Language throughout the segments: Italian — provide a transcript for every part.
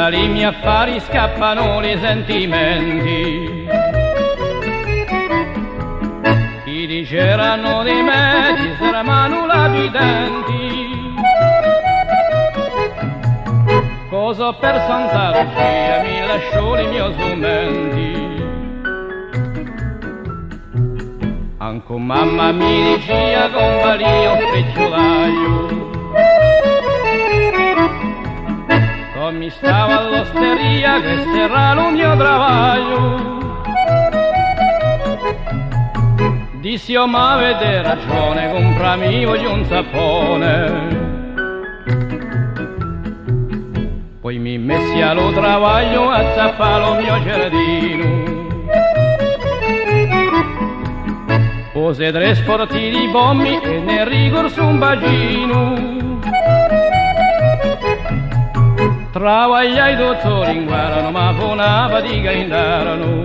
dai miei affari scappano i sentimenti. Chi diceranno di me ti sarà manulato i denti. Cosa per Santa Lucia mi lasciò i miei sumenti. Anche mamma mi diceva comparì specchiolaio. Mi stava all'osteria che era il mio travaglio. Dissi oh ma avete ragione, comprami voglio un sapone. Poi mi messi allo travaglio a zappare il mio giardino. Pose 3 sporti di bombi e ne ricorso un bacino. Travagliai dottori in guarano, ma fu una fatica indarano.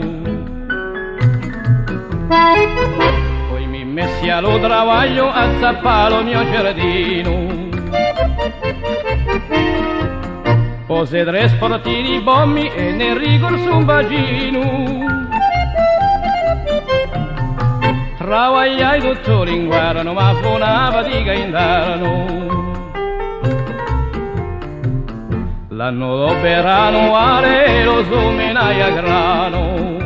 Poi mi messi allo travaglio a zappare il mio giardino. Pose 3 sporti di bombi e ne ricorso un bacino. Travagliai dottori in guarano, ma fu una fatica indarano. L'anno dopo era annuale e lo sumenai a grano.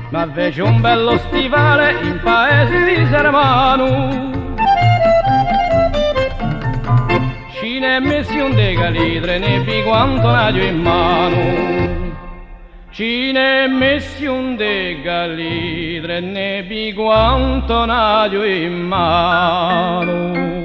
Ma fece un bello stivale in paese di Sermano. Ci ne messi un decalitre, ne bi quanto nadio in mano. Ci ne messi un decalitre, ne bi quanto nadio in mano.